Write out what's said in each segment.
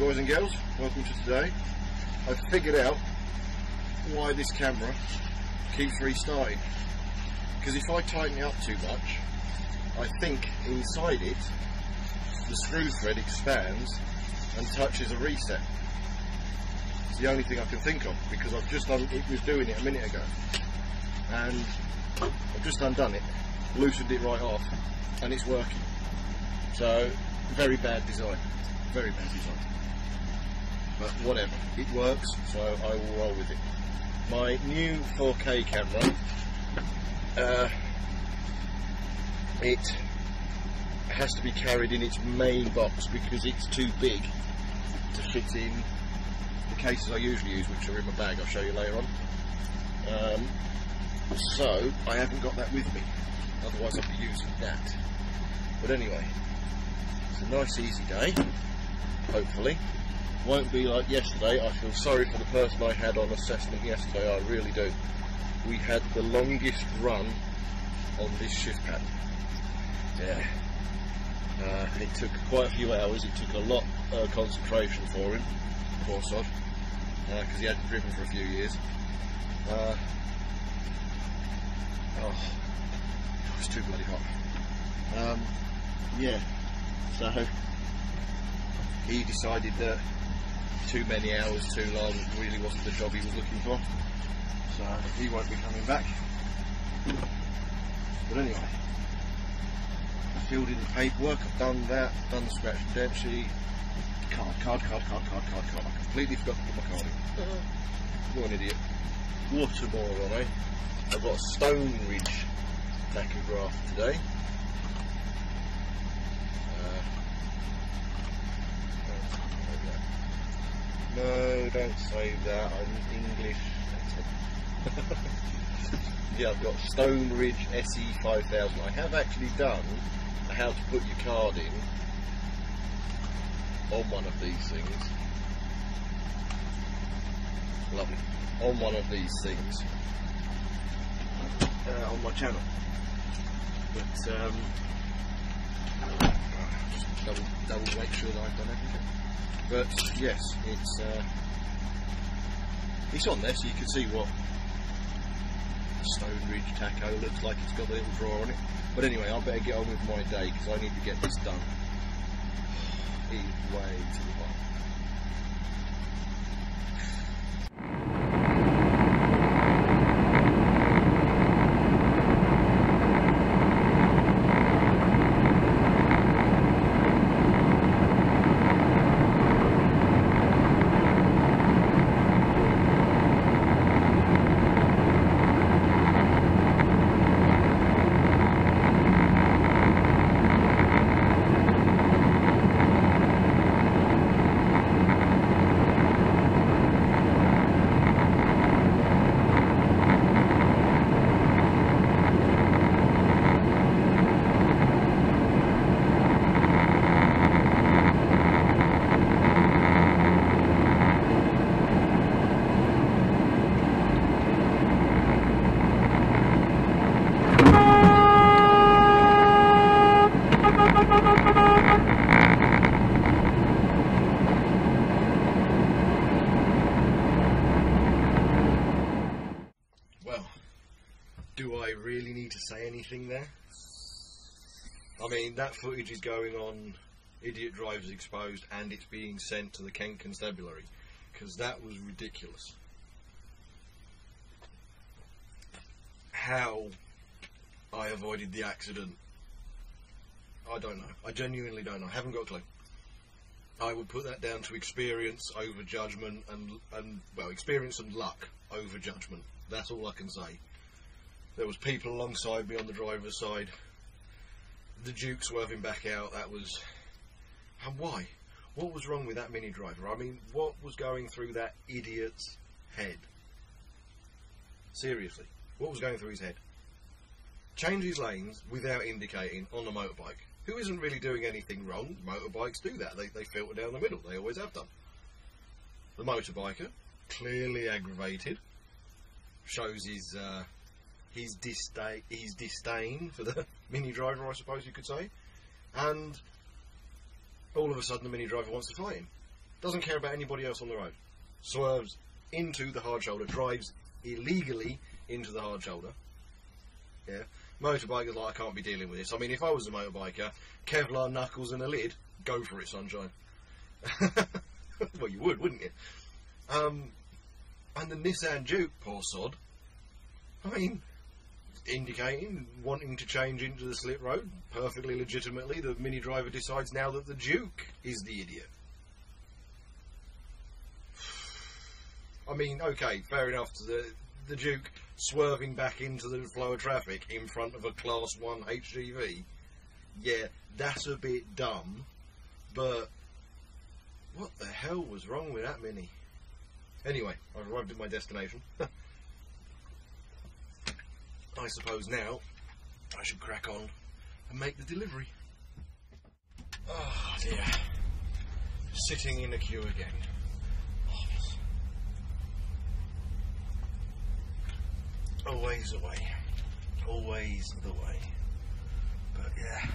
boys and girls, welcome to today. I've figured out why this camera keeps restarting. Because if I tighten it up too much, I think inside it the screw thread expands and touches a reset. It's the only thing I can think of, because I've just done it, was doing it a minute ago, and I've just undone it, loosened it right off, and it's working. So very bad design, very bad design. But whatever, it works, so I will roll with it. My new 4K camera, it has to be carried in its main box because it's too big to fit in the cases I usually use, which are in my bag. I'll show you later on. So I haven't got that with me, otherwise I'd be using that. But anyway, it's a nice easy day, hopefully. Won't be like yesterday. I feel sorry for the person I had on assessment yesterday, I really do. We had the longest run on this shift pattern. Yeah. It took quite a few hours, it took a lot of concentration for him, poor sod, because he hadn't driven for a few years. It's too bloody hot. Yeah, so he decided that too many hours too long really wasn't the job he was looking for, so he won't be coming back. But anyway, I filled in the paperwork, I've done that, done the scratch and dent sheet, card. I completely forgot to put my card in. What an idiot. What a moron, eh? I've got a Stone Ridge tachograph today. No, don't say that, I'm English. Yeah, I've got Stone Ridge SE 5000. I have actually done how to put your card in on one of these things. Lovely. On one of these things. On my channel. But, just double make sure that I've done everything. But, yes, it's on there so you can see what Stone Ridge tacho looks like. It's got a little drawer on it. But anyway, I better get on with my day because I need to get this done. It's way too hot. Do I really need to say anything there? I mean, that footage is going on Idiot Drivers Exposed and it's being sent to the Kent Constabulary, because that was ridiculous. How I avoided the accident, I don't know. I genuinely don't know. I haven't got a clue. I would put that down to experience over judgment and well, experience and luck over judgment. That's all I can say. There was people alongside me on the driver's side. The Duke swerving back out, that was... And why? What was wrong with that Mini Driver? I mean, what was going through that idiot's head? Seriously, what was going through his head? Change his lanes without indicating on a motorbike, who isn't really doing anything wrong. Motorbikes do that, they filter down the middle, they always have done. The motorbiker, clearly aggravated, shows his disdain for the Mini Driver, I suppose you could say, and all of a sudden the Mini Driver wants to fight him. doesn't care about anybody else on the road, swerves into the hard shoulder, drives illegally into the hard shoulder. Yeah, motorbikers like, I can't be dealing with this. I mean, if I was a motorbiker, Kevlar knuckles and a lid, go for it, sunshine. Well, you would, wouldn't you? And the Nissan Duke, poor sod, I mean, indicating, wanting to change into the slip road, perfectly legitimately, the Mini driver decides now that the Duke is the idiot. I mean, okay, fair enough, the Duke swerving back into the flow of traffic in front of a Class 1 HGV. Yeah, that's a bit dumb, but what the hell was wrong with that Mini? Anyway, I've arrived at my destination. I suppose now I should crack on and make the delivery. Oh dear. Sitting in a queue again. Always the way. Always the way. But yeah.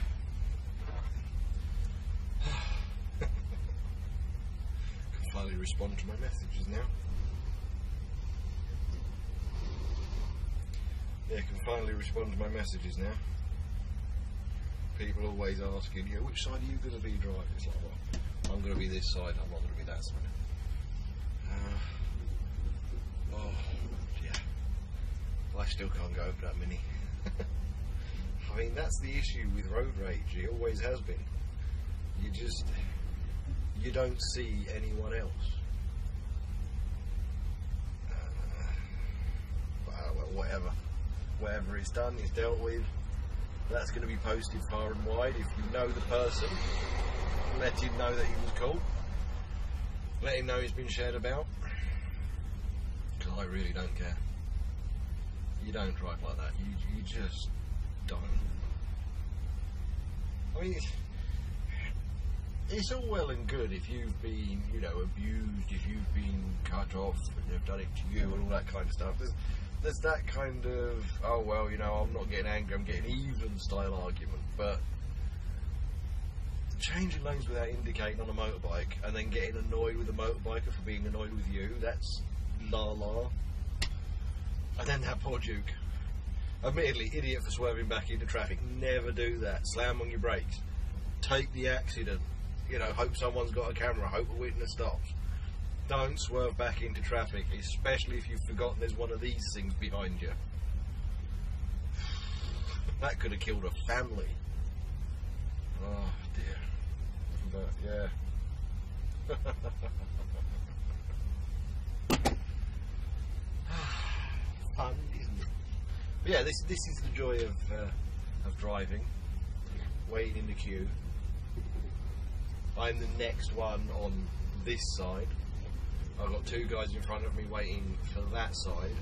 Can finally respond to my messages now. Yeah, can finally respond to my messages now. People always asking, you know, which side are you going to be driving? It's like, well, I'm going to be this side, I'm not going to be that side. Oh, yeah. I still can't go over that Mini. I mean, that's the issue with road rage. It always has been. You don't see anyone else. Well, whatever. Whatever it's done, it's dealt with. That's going to be posted far and wide. If you know the person, let him know that he was cool. Let him know he's been shared about. Because I really don't care. You don't drive like that. You just don't. I mean, it's all well and good if you've been, you know, abused, if you've been cut off, and they've done it to you and all that kind of stuff. There's that kind of, oh well, you know, I'm not getting angry, I'm getting even style argument, but changing lanes without indicating on a motorbike and then getting annoyed with a motorbiker for being annoyed with you, that's la. And then that poor Duke, admittedly, idiot for swerving back into traffic, never do that, slam on your brakes, take the accident, you know, hope someone's got a camera, hope a witness stops. Don't swerve back into traffic, especially if you've forgotten there's one of these things behind you. That could have killed a family. Oh dear. But yeah. Fun, isn't it? But yeah, this is the joy of driving. Waiting in the queue. I'm the next one on this side. I've got two guys in front of me waiting for that side,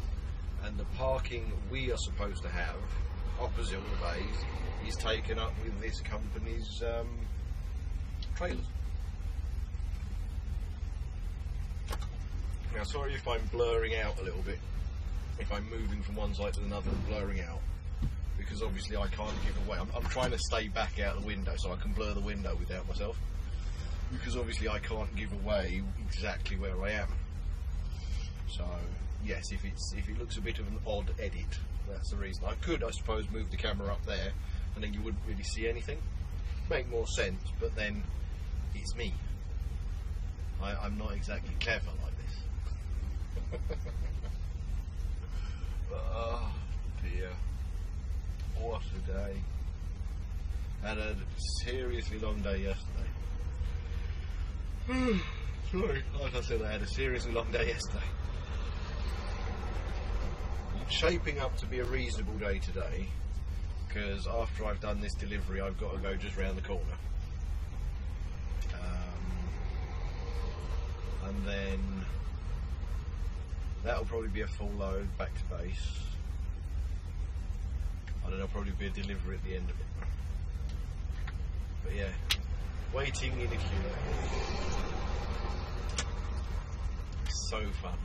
and the parking we are supposed to have opposite all the bays is taken up with this company's trailers. Now, sorry if I'm blurring out a little bit, if I'm moving from one side to another and blurring out, because obviously I can't give away. I'm trying to stay back out the window so I can blur the window without myself. Because obviously I can't give away exactly where I am. So yes, if it looks a bit of an odd edit, that's the reason. I could, I suppose, move the camera up there, and then you wouldn't really see anything. Make more sense, but then it's me. I'm not exactly clever like this. Oh dear, what a day! Had a seriously long day yesterday. Sorry, like I said, I had a seriously long day yesterday. It's shaping up to be a reasonable day today, because after I've done this delivery I've got to go just round the corner. And then that'll probably be a full load back to base, and then there'll probably be a delivery at the end of it. But yeah, waiting in a queue. So fun.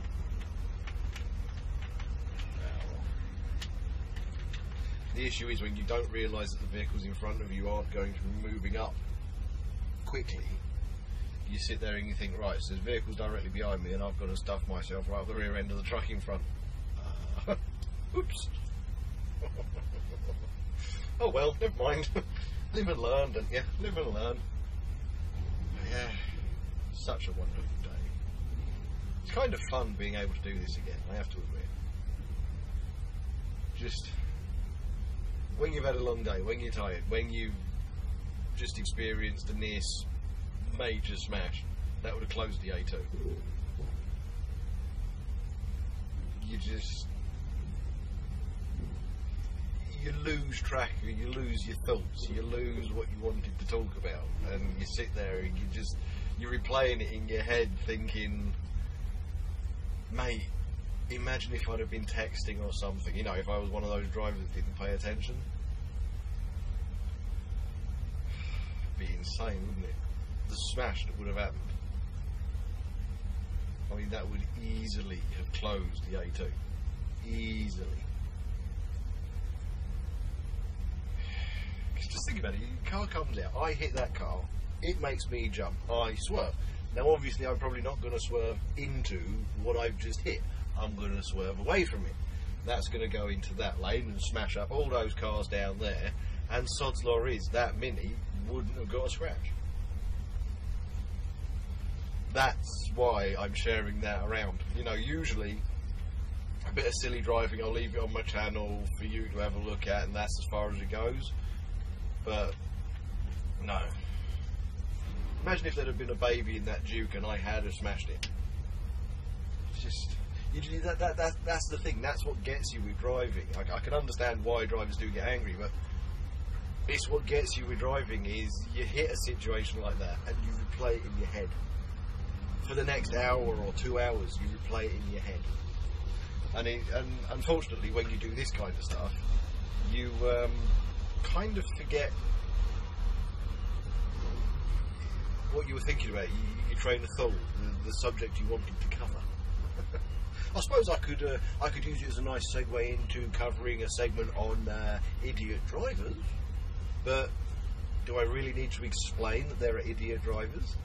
The issue is when you don't realise that the vehicles in front of you aren't going to be moving up quickly, you sit there and you think, right, so there's vehicles directly behind me and I've got to stuff myself right up the rear end of the truck in front. Oops. Oh well, never mind. Live and learn, don't you? Live and learn. Yeah, such a wonderful day. It's kind of fun being able to do this again, I have to admit. Just when you've had a long day, when you're tired, when you've just experienced a near major smash that would have closed the A2, you lose track, you lose your thoughts, you lose what you wanted to talk about, and you sit there and you're replaying it in your head thinking, mate, imagine if I'd have been texting or something, you know, if I was one of those drivers that didn't pay attention. It'd be insane, wouldn't it? The smash that would have happened. I mean, that would easily have closed the A2. Easily. Just think about it, your car comes out, I hit that car, it makes me jump, I swerve. Now obviously I'm probably not going to swerve into what I've just hit, I'm going to swerve away from it. That's going to go into that lane and smash up all those cars down there, and sod's law is, that Mini wouldn't have got a scratch. That's why I'm sharing that around. You know, usually a bit of silly driving, I'll leave it on my channel for you to have a look at, and that's as far as it goes. But no. Imagine if there'd have been a baby in that Duke and I had smashed it. It's just that's the thing. That's what gets you with driving. I can understand why drivers do get angry, but it's what gets you with driving is you hit a situation like that and you replay it in your head for the next hour or 2 hours. You replay it in your head, and unfortunately, when you do this kind of stuff, you kind of forget what you were thinking about. You train of thought, the subject you wanted to cover. I suppose I could use it as a nice segue into covering a segment on idiot drivers, but do I really need to explain that there are idiot drivers?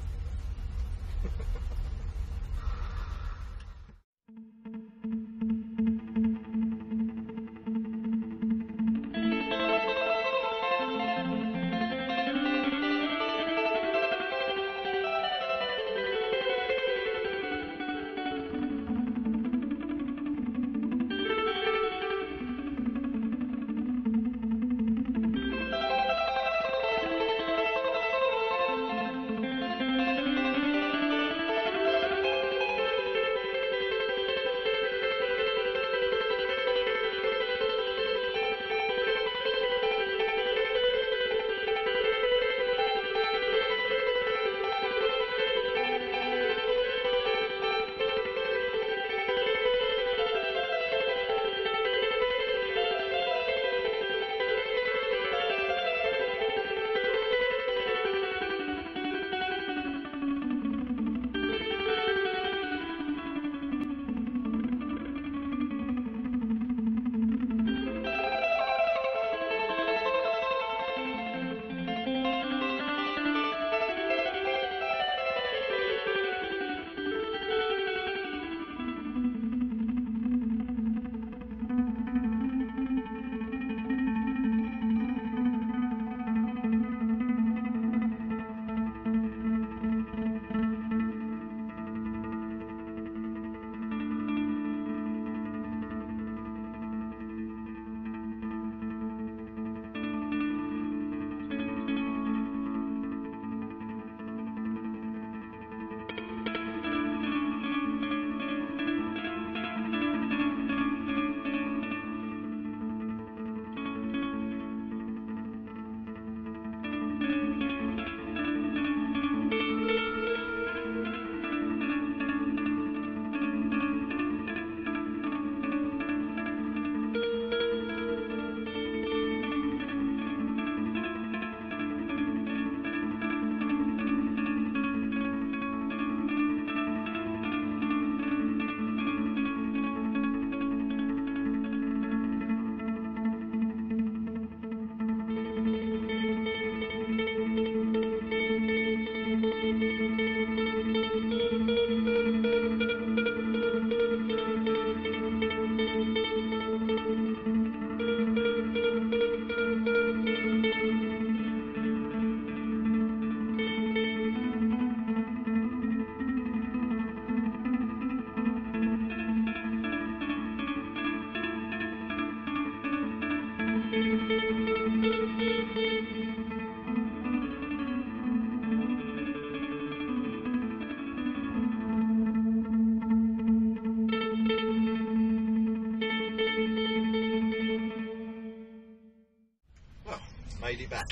Made it back.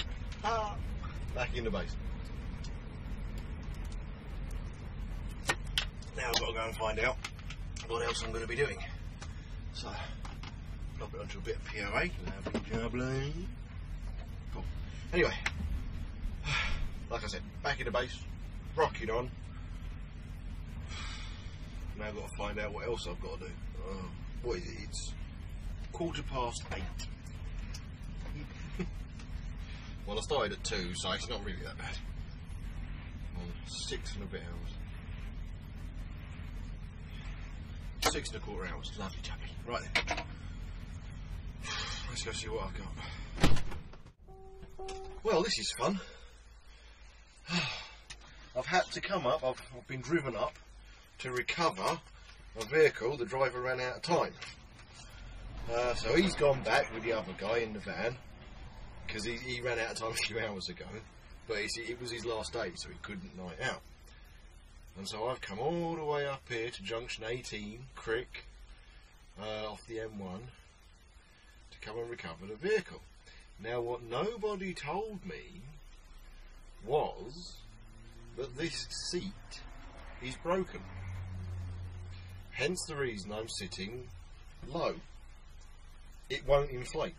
Ah, back in the base. Now I've got to go and find out what else I'm going to be doing. So, drop it onto a bit of POA. Lovely. Cool. Anyway, like I said, back in the base, rocking on. Now I've got to find out what else I've got to do. What is it? It's 8:15. Well, I started at 2, so it's not really that bad. 6 and a bit hours. 6 1/4 hours. Lovely chappy. Right then. Let's go see what I've got. Well, this is fun. I've had to come up, I've been driven up to recover a vehicle. The driver ran out of time. So he's gone back with the other guy in the van because he ran out of time a few hours ago, but it was his last day, so he couldn't night out. And so I've come all the way up here to junction 18, Crick, off the M1, to come and recover the vehicle. Now, what nobody told me was that this seat is broken. Hence the reason I'm sitting low. It won't inflate.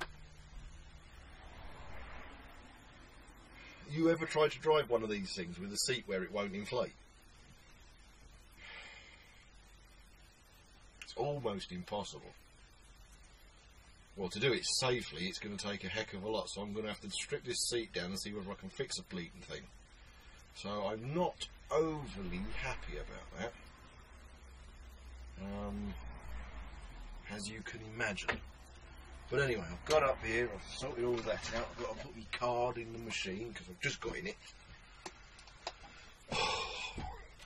You ever tried to drive one of these things with a seat where it won't inflate? It's almost impossible. Well, to do it safely, it's going to take a heck of a lot, so I'm going to have to strip this seat down and see whether I can fix a bleeding thing. So I'm not overly happy about that, as you can imagine. But anyway, I've got up here, I've sorted all that out, I've got to put my card in the machine because I've just got in it.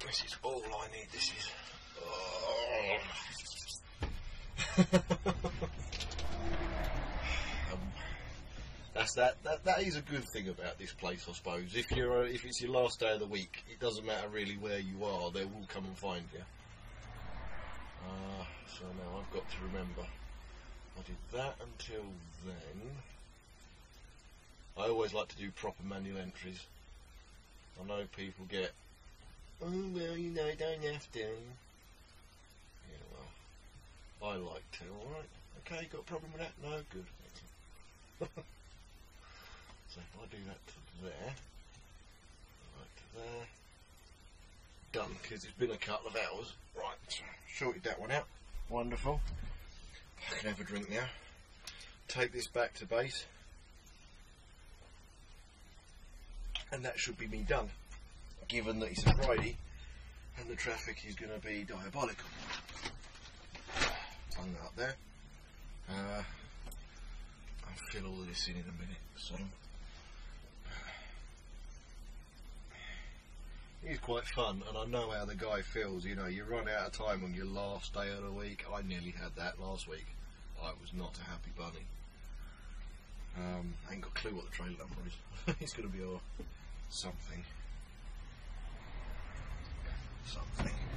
This is all I need, this is... That is a good thing about this place, I suppose. If it's your last day of the week, it doesn't matter really where you are, they will come and find you. So now I've got to remember, I did that until then. I always like to do proper manual entries. I know people get, oh well, you know, don't have to. Yeah, well, I like to. Alright, okay, got a problem with that? No, good. Excellent. So if I do that to there, right to there, done, because it's been a couple of hours. Right, so sorted that one out. Wonderful. I can have a drink now. Take this back to base, and that should be me done, given that it's a Friday and the traffic is going to be diabolical. Hung that up there. I'll fill all of this in a minute, so it's quite fun, and I know how the guy feels. You know, you run out of time on your last day of the week. I nearly had that last week. I was not a happy bunny. I ain't got a clue what the trailer number is. It's going to be something.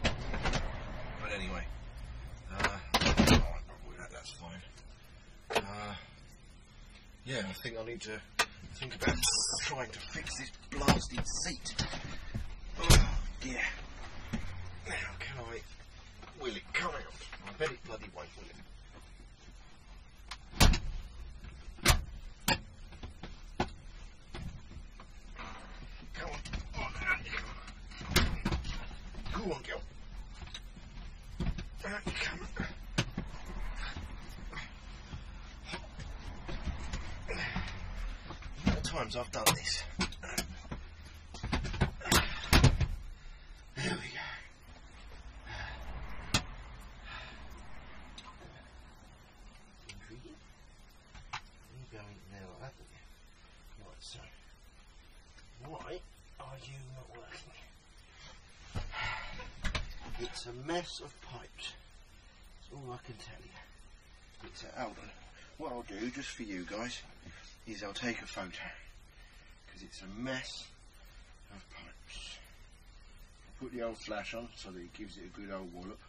But anyway, that's fine. Yeah, I think I need to think about trying to fix this blasted seat. Oh dear. Now can I... will it come out? I bet it bloody won't, will it? Come on. Oh, go on, girl. Come on. How many times I've done this? There we go. Intriguing. You go in there like that, don't you? Right, so why are you not working? It's a mess of pipes. That's all I can tell you. It's hold on. What I'll do, just for you guys, is I'll take a photo, because it's a mess of pipes. I'll put the old flash on so that it gives it a good old wallop.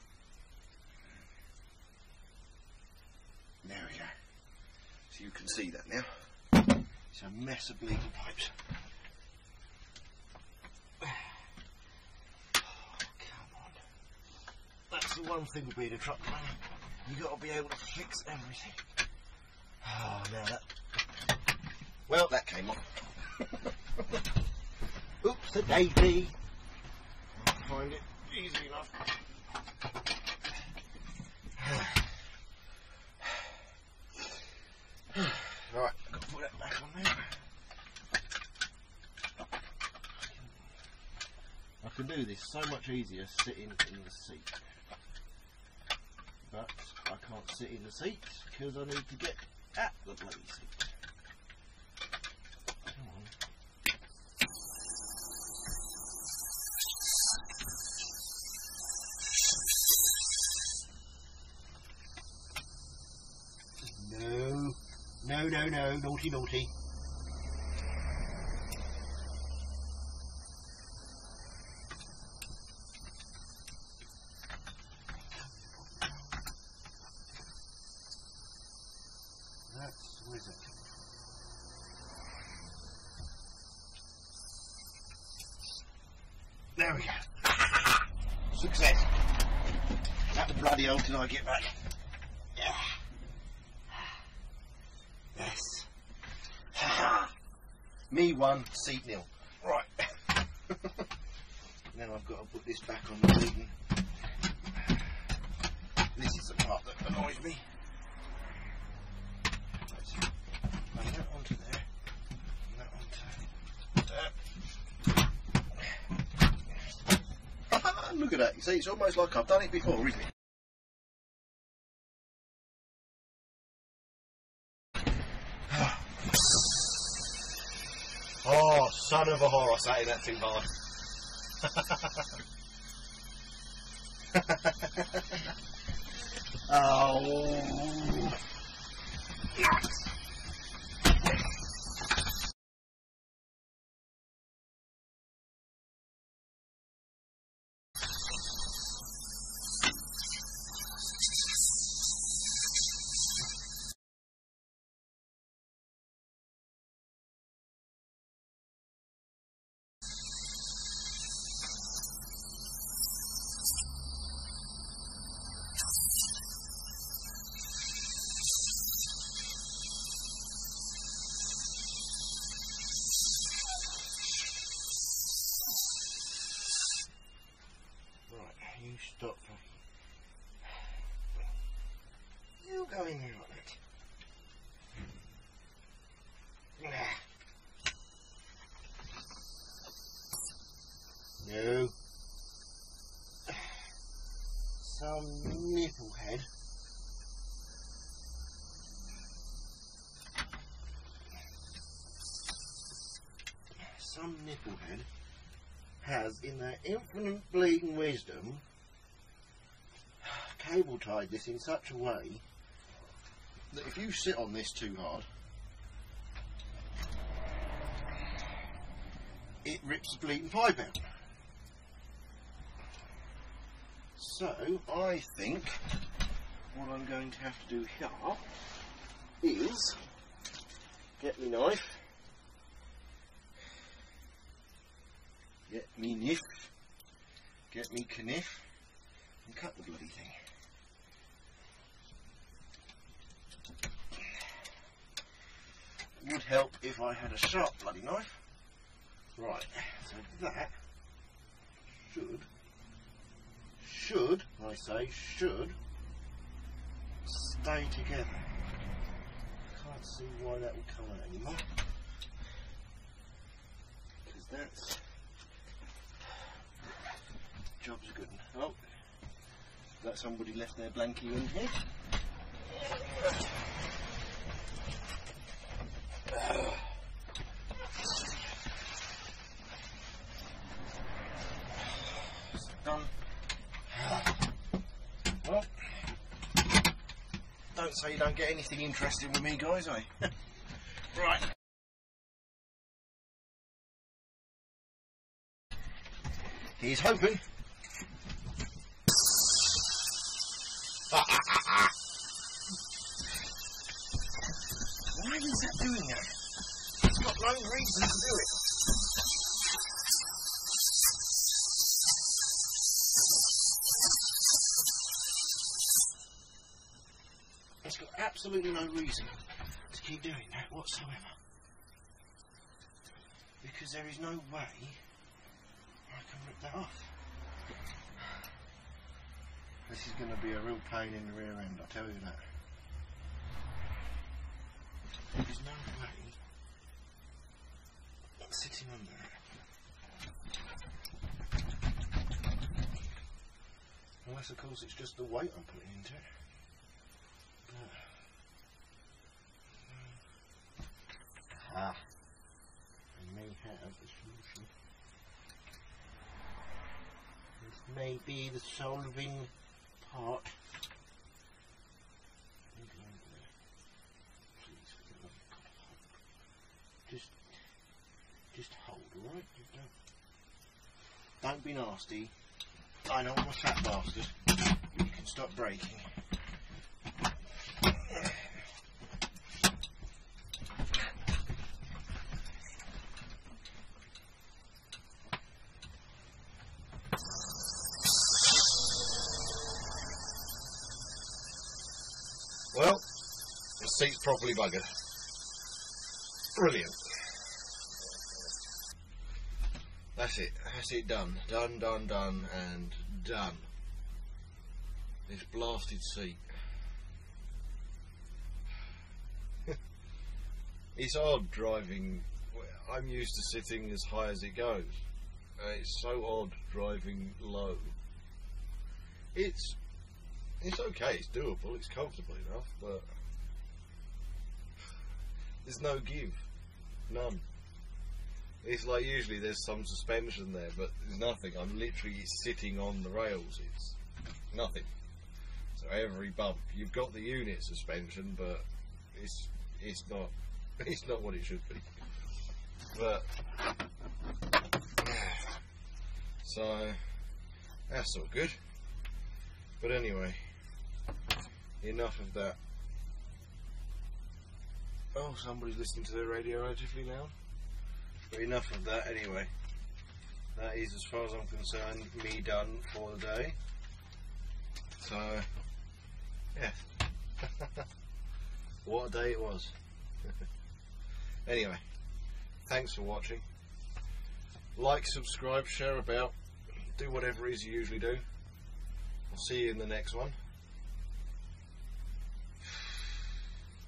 There we go. So you can see that now. It's a mess of bleeding pipes. Oh, come on. That's the one thing with being a truck man. You got to be able to fix everything. Oh, now that... Well, that came off. Oops, a daisy. I'll find it easy enough. Right, I've got to put that back on there. I can do this so much easier sitting in the seat. But I can't sit in the seat because I need to get at the bloody seat. Come on. No, naughty, naughty. Where's it? There we go. Success. That the bloody hell till I get back. Yeah. Yes. Me 1, seat 0. Right. Now I've got to put this back on the seat. This is the part that annoys me. Lay that onto there. And that onto there. Look at that. You see, it's almost like I've done it before, isn't it? Oh, son of a whore, I sat in that too hard. Oh. You stop. You go in there like that. No. Some nipplehead. Some nipplehead has, in their infinite bleeding wisdom, cable tied this in such a way that if you sit on this too hard, it rips the bleeding pipe out. So I think what I'm going to have to do here is get me knife, get me kniff, get me kniff, and cut the bloody thing. Would help if I had a sharp bloody knife. Right, so that should, I say, should stay together. Can't see why that would come out anymore. Because that's... job's a good one. Oh, that somebody left their blankie in here. Done. Well, don't say you don't get anything interesting with me, guys, eh? Right. He's hoping. Why is that doing that? got no reason to do it. It's got absolutely no reason to keep doing that whatsoever. Because there is no way I can rip that off. This is going to be a real pain in the rear end, I'll tell you that. There's no way it's sitting under it. Unless of course it's just the weight I'm putting into it. I may have the solution. This may be the solving part. Please, just hold, alright? Don't be nasty. I know I'm a fat bastard. You can stop braking. Well, the seat's properly buggered. Brilliant. That's it. That's it done. Done, and done. This blasted seat. It's odd driving. I'm used to sitting as high as it goes. It's so odd driving low. It's okay, it's doable, it's comfortable enough, but there's no give. None. It's like usually there's some suspension there, but there's nothing. I'm literally sitting on the rails. It's nothing. So every bump, you've got the unit suspension, but it's not what it should be. But so that's all good. But anyway, enough of that. Oh, somebody's listening to their radio relatively loud. But enough of that anyway. That is, as far as I'm concerned, me done for the day. So, yeah. What a day it was. Anyway, thanks for watching. Like, subscribe, share about, do whatever it is you usually do. I'll see you in the next one.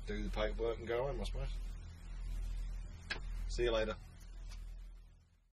Do the paperwork and go home, I suppose. See you later.